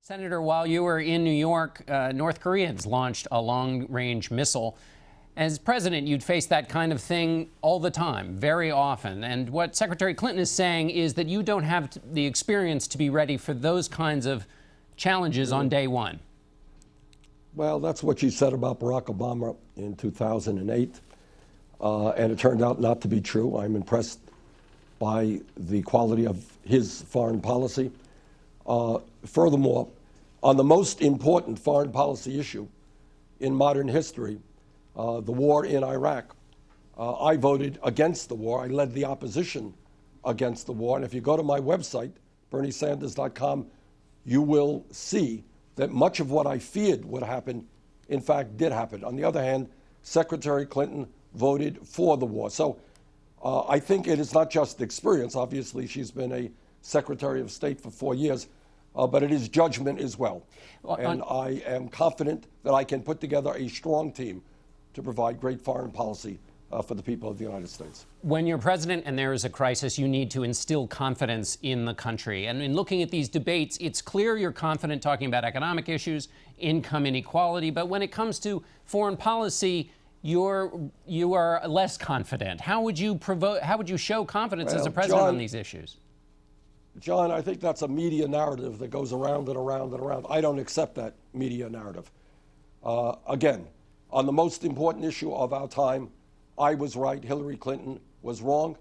Senator, while you were in New York, North Koreans launched a long-range missile. As president, you'd face that kind of thing all the time, very often. And what Secretary Clinton is saying is that you don't have the experience to be ready for those kinds of challenges on day one. Well, that's what she said about Barack Obama in 2008. And it turned out not to be true. I'm impressed by the quality of his foreign policy. Furthermore, on the most important foreign policy issue in modern history, the war in Iraq, I voted against the war. I led the opposition against the war. And if you go to my website, berniesanders.com, you will see that much of what I feared would happen, in fact, did happen. On the other hand, Secretary Clinton voted for the war. So I think it is not just experience. Obviously, she's been a Secretary of State for 4 years. But it is judgment as well. And I am confident that I can put together a strong team to provide great foreign policy for the people of the United States. When you're president and there is a crisis, you need to instill confidence in the country. And in looking at these debates, it's clear you're confident talking about economic issues, income inequality. But when it comes to foreign policy, you are less confident. How would you show confidence as a president on these issues? John, I think that's a media narrative that goes around and around and around. I don't accept that media narrative. Again, on the most important issue of our time, I was right, Hillary Clinton was wrong.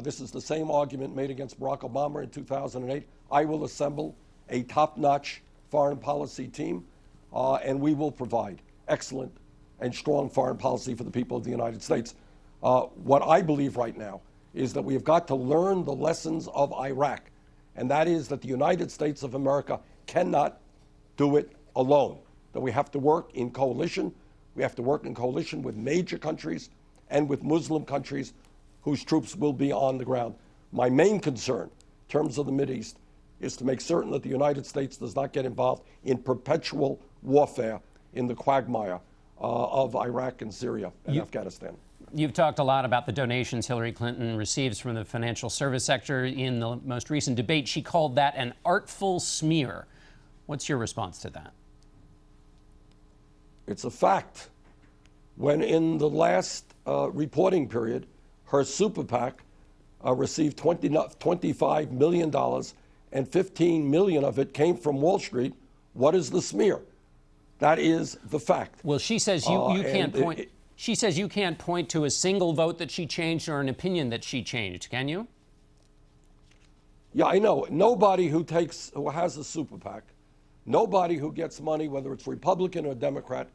This is the same argument made against Barack Obama in 2008. I will assemble a top-notch foreign policy team, and we will provide excellent and strong foreign policy for the people of the United States. What I believe right now is that we have got to learn the lessons of Iraq. And that is that the United States of America cannot do it alone, that we have to work in coalition. We have to work in coalition with major countries and with Muslim countries whose troops will be on the ground. My main concern in terms of the Mideast is to make certain that the United States does not get involved in perpetual warfare in the quagmire of Iraq and Syria and Afghanistan. You've talked a lot about the donations Hillary Clinton receives from the financial service sector. In the most recent debate, she called that an artful smear. What's your response to that? It's a fact. When in the last reporting period, her super PAC received $25 million and $15 million of it came from Wall Street, what is the smear? That is the fact. Well, she says you can't point... She says you can't point to a single vote that she changed or an opinion that she changed. Can you? Yeah, I know. Nobody who has a super PAC, nobody who gets money, whether it's Republican or Democrat,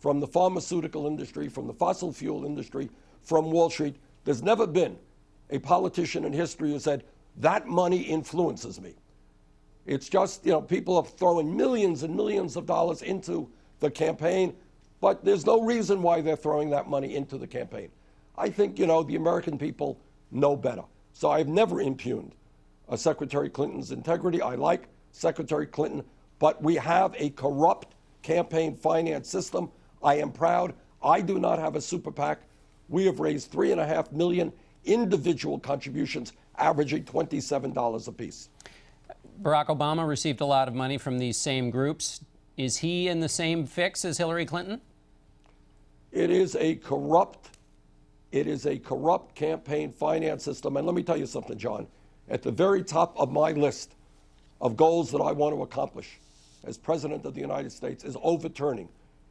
from the pharmaceutical industry, from the fossil fuel industry, from Wall Street, there's never been a politician in history who said, that money influences me. It's just, people are throwing millions and millions of dollars into the campaign. But there's no reason why they're throwing that money into the campaign. I think, the American people know better. So I've never impugned Secretary Clinton's integrity. I like Secretary Clinton, but we have a corrupt campaign finance system. I am proud. I do not have a super PAC. We have raised $3.5 million individual contributions, averaging $27 apiece. Barack Obama received a lot of money from these same groups. Is he in the same fix as Hillary Clinton? It is a corrupt campaign finance system. And let me tell you something, John. At the very top of my list of goals that I want to accomplish as President of the United States is overturning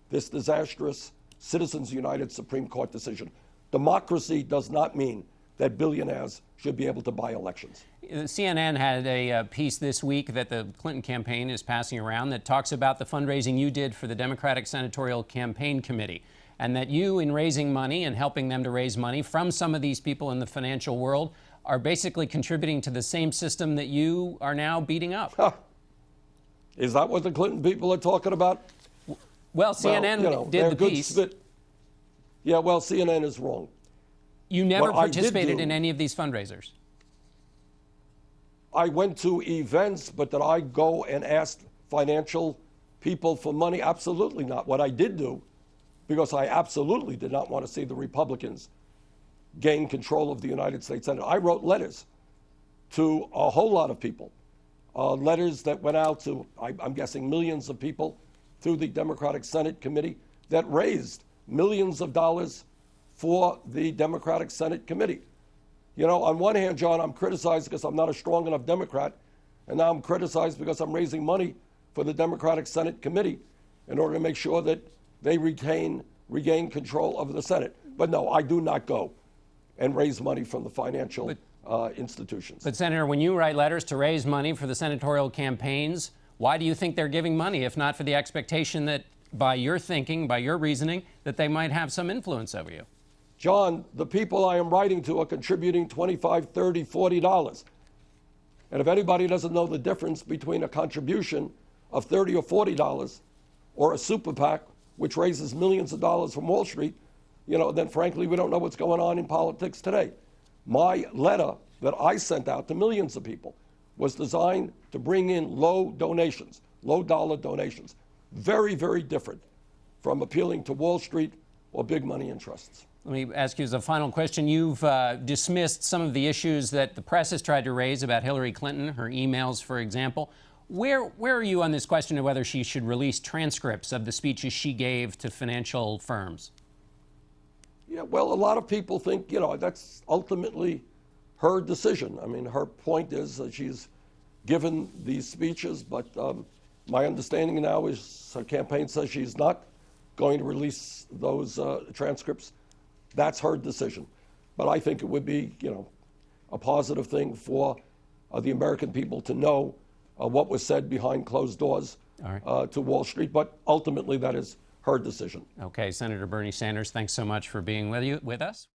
this disastrous Citizens United Supreme Court decision. Democracy does not mean that billionaires should be able to buy elections. CNN had a piece this week that the Clinton campaign is passing around that talks about the fundraising you did for the Democratic Senatorial Campaign Committee, and that you, in raising money and helping them to raise money from some of these people in the financial world, are basically contributing to the same system that you are now beating up. Huh. Is that what the Clinton people are talking about? Well, CNN did the piece. Yeah, well, CNN is wrong. You never participated in any of these fundraisers? I went to events, but did I go and ask financial people for money? Absolutely not. What I did do, because I absolutely did not want to see the Republicans gain control of the United States Senate, I wrote letters to a whole lot of people letters that went out to, I'm guessing, millions of people through the Democratic Senate Committee that raised millions of dollars for the Democratic Senate Committee. You know, on one hand, John, I'm criticized because I'm not a strong enough Democrat, and now I'm criticized because I'm raising money for the Democratic Senate Committee in order to make sure that they regain control of the Senate. But no, I do not go and raise money from the financial institutions. But Senator, when you write letters to raise money for the senatorial campaigns, why do you think they're giving money, if not for the expectation that, by your thinking, by your reasoning, that they might have some influence over you? John, the people I am writing to are contributing $25, $30, $40. And if anybody doesn't know the difference between a contribution of $30 or $40 or a super PAC, which raises millions of dollars from Wall Street, you know, then frankly, we don't know what's going on in politics today. My letter that I sent out to millions of people was designed to bring in low donations, low dollar donations. Very, very different from appealing to Wall Street or big money interests. Let me ask you as a final question. You've dismissed some of the issues that the press has tried to raise about Hillary Clinton, her emails, for example. Where are you on this question of whether she should release transcripts of the speeches she gave to financial firms? Yeah, well, a lot of people think, you know, that's ultimately her decision. I mean, her point is that she's given these speeches, but my understanding now is her campaign says she's not going to release those transcripts. That's her decision. But I think it would be, you know, a positive thing for the American people to know what was said behind closed doors to Wall Street. But ultimately, that is her decision. Okay, Senator Bernie Sanders, thanks so much for being with us.